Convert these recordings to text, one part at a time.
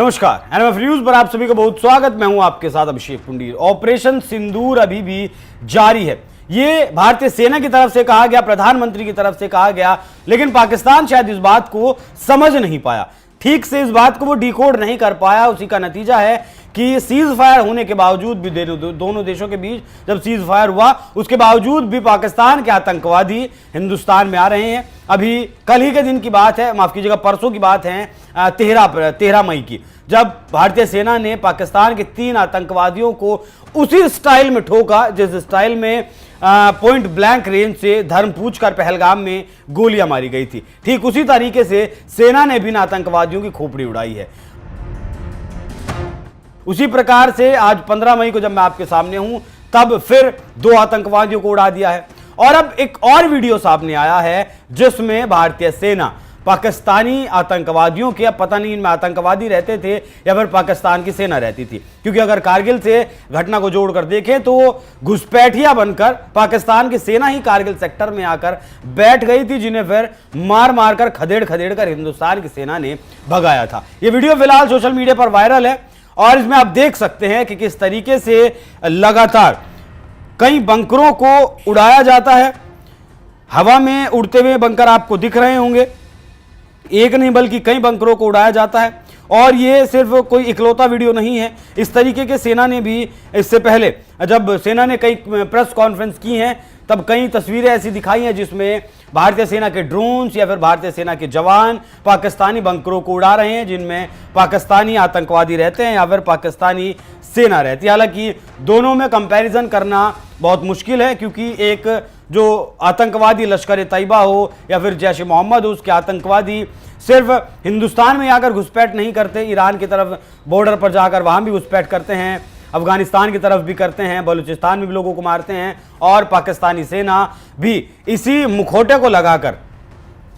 नमस्कार, NMF news पर आप सभी का बहुत स्वागत। मैं हूं आपके साथ अभिषेक पुंडीर। ऑपरेशन सिंदूर अभी भी जारी है। ये भारतीय सेना की तरफ से कहा गया, प्रधानमंत्री की तरफ से कहा गया, लेकिन पाकिस्तान शायद इस बात को समझ नहीं पाया, ठीक से इस बात को वो डिकोड नहीं कर पाया। उसी का नतीजा है कि सीज फायर होने के बावजूद भी दोनों देशों के बीच जब सीज फायर हुआ, उसके बावजूद भी पाकिस्तान के आतंकवादी हिंदुस्तान में आ रहे हैं। अभी कल ही के दिन की बात है, माफ कीजिएगा परसों की बात है, 13 मई की, जब भारतीय सेना ने पाकिस्तान के 3 आतंकवादियों को उसी स्टाइल में ठोका जिस स्टाइल में पॉइंट ब्लैंक रेंज से धर्म पूछकर पहलगाम में गोलियां मारी गई थी। ठीक उसी तरीके से सेना ने भी आतंकवादियों की खोपड़ी उड़ाई है। उसी प्रकार से आज 15 मई को जब मैं आपके सामने हूं, तब फिर 2 आतंकवादियों को उड़ा दिया है। और अब एक और वीडियो सामने आया है जिसमें भारतीय सेना पाकिस्तानी आतंकवादियों के, अब पता नहीं इनमें आतंकवादी रहते थे या फिर पाकिस्तान की सेना रहती थी, क्योंकि अगर कारगिल से घटना को जोड़कर देखें तो घुसपैठिया बनकर पाकिस्तान की सेना ही कारगिल सेक्टर में आकर बैठ गई थी, जिन्हें फिर मार मार कर खदेड़ कर हिंदुस्तान की सेना ने भगाया था। यह वीडियो फिलहाल सोशल मीडिया पर वायरल है और इसमें आप देख सकते हैं कि किस तरीके से लगातार कई बंकरों को उड़ाया जाता है। हवा में उड़ते हुए बंकर आपको दिख रहे होंगे, एक नहीं बल्कि कई बंकरों को उड़ाया जाता है। और ये सिर्फ कोई इकलौता वीडियो नहीं है, इस तरीके के सेना ने भी इससे पहले जब सेना ने कई प्रेस कॉन्फ्रेंस की हैं तब कई तस्वीरें ऐसी दिखाई हैं जिसमें भारतीय सेना के ड्रोन्स या फिर भारतीय सेना के जवान पाकिस्तानी बंकरों को उड़ा रहे हैं, जिनमें पाकिस्तानी आतंकवादी रहते हैं या फिर पाकिस्तानी सेना रहती है। हालांकि दोनों में कंपैरिजन करना बहुत मुश्किल है, क्योंकि एक जो आतंकवादी लश्कर तैयबा हो या फिर जैश ए मोहम्मद हो, उसके आतंकवादी सिर्फ हिंदुस्तान में आकर घुसपैठ नहीं करते, ईरान की तरफ बॉर्डर पर जाकर वहां भी घुसपैठ करते हैं, अफगानिस्तान की तरफ भी करते हैं, बलूचिस्तान में भी लोगों को मारते हैं। और पाकिस्तानी सेना भी इसी मुखौटे को लगाकर,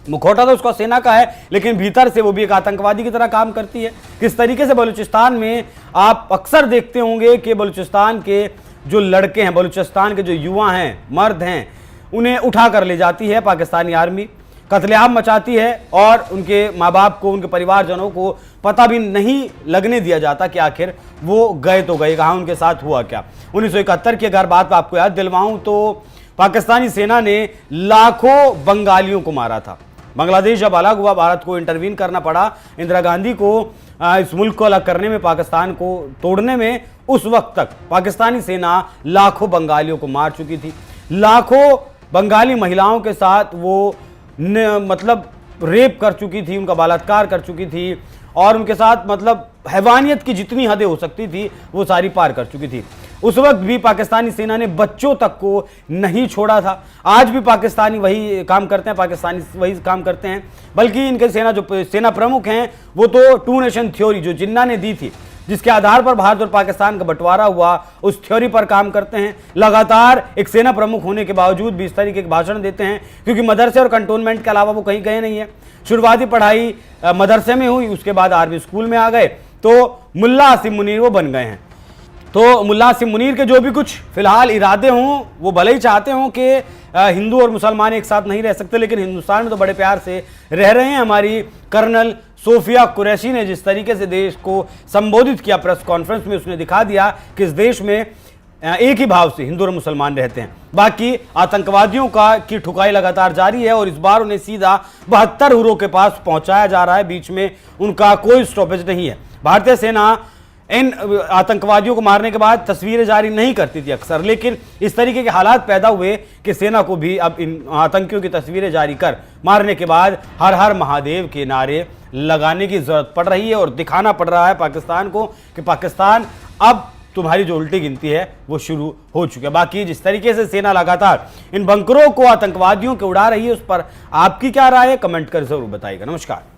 मुखौटा तो उसका सेना का है लेकिन भीतर से वो भी एक आतंकवादी की तरह काम करती है। किस तरीके से बलूचिस्तान में आप अक्सर देखते होंगे कि बलूचिस्तान के जो लड़के हैं, बलूचिस्तान के जो युवा हैं, मर्द हैं, उन्हें उठा कर ले जाती है पाकिस्तानी आर्मी, कत्लेआम मचाती है और उनके माँ बाप को, उनके परिवारजनों को पता भी नहीं लगने दिया जाता कि आखिर वो गए तो गए कहाँ, उनके साथ हुआ क्या। 1971 की अगर बात आपको याद दिलवाऊं तो पाकिस्तानी सेना ने लाखों बंगालियों को मारा था। बांग्लादेश जब अलग हुआ, भारत को इंटरवीन करना पड़ा इंदिरा गांधी को इस मुल्क को अलग करने में, पाकिस्तान को तोड़ने में। उस वक्त तक पाकिस्तानी सेना लाखों बंगालियों को मार चुकी थी। लाखों बंगाली महिलाओं के साथ वो मतलब रेप कर चुकी थी, उनका बलात्कार कर चुकी थी और उनके साथ मतलब हैवानियत की जितनी हदें हो सकती थी वो सारी पार कर चुकी थी। उस वक्त भी पाकिस्तानी सेना ने बच्चों तक को नहीं छोड़ा था। आज भी पाकिस्तानी वही काम करते हैं, पाकिस्तानी वही काम करते हैं, बल्कि इनके जो सेना प्रमुख हैं वो तो 2 नेशन थ्योरी जो जिन्ना ने दी थी, जिसके आधार पर भारत और पाकिस्तान का बंटवारा हुआ, उस थ्योरी पर काम करते हैं। लगातार एक सेना प्रमुख होने के बावजूद भी इस तरीके के भाषण देते हैं, क्योंकि मदरसे और कंटोनमेंट के अलावा वो कहीं गए नहीं है। शुरुआती पढ़ाई मदरसे में हुई, उसके बाद आर्मी स्कूल में आ गए, तो मुल्ला आसिम मुनीर वो बन गए हैं। तो मुल्ला आसिम मुनीर के जो भी कुछ फिलहाल इरादे हों, वो भले ही चाहते हों कि हिंदू और मुसलमान एक साथ नहीं रह सकते, लेकिन हिंदुस्तान में तो बड़े प्यार से रह रहे हैं। हमारी कर्नल सोफिया कुरैशी ने जिस तरीके से देश को संबोधित किया प्रेस कॉन्फ्रेंस में, उसने दिखा दिया कि इस देश में एक ही भाव से हिंदू और मुसलमान रहते हैं। बाकी आतंकवादियों की ठुकाई लगातार जारी है और इस बार उन्हें सीधा 72 हुरों के पास पहुंचाया जा रहा है, बीच में उनका कोई स्टॉपेज नहीं है। भारतीय सेना इन आतंकवादियों को मारने के बाद तस्वीरें जारी नहीं करती थी अक्सर, लेकिन इस तरीके के हालात पैदा हुए कि सेना को भी अब इन आतंकियों की तस्वीरें जारी कर मारने के बाद हर हर महादेव के नारे लगाने की जरूरत पड़ रही है और दिखाना पड़ रहा है पाकिस्तान को कि पाकिस्तान अब तुम्हारी जो उल्टी गिनती है वो शुरू हो चुकी है। बाकी जिस तरीके से सेना लगातार इन बंकरों को आतंकवादियों के उड़ा रही है, उस पर आपकी क्या राय है, कमेंट कर जरूर बताइएगा। नमस्कार।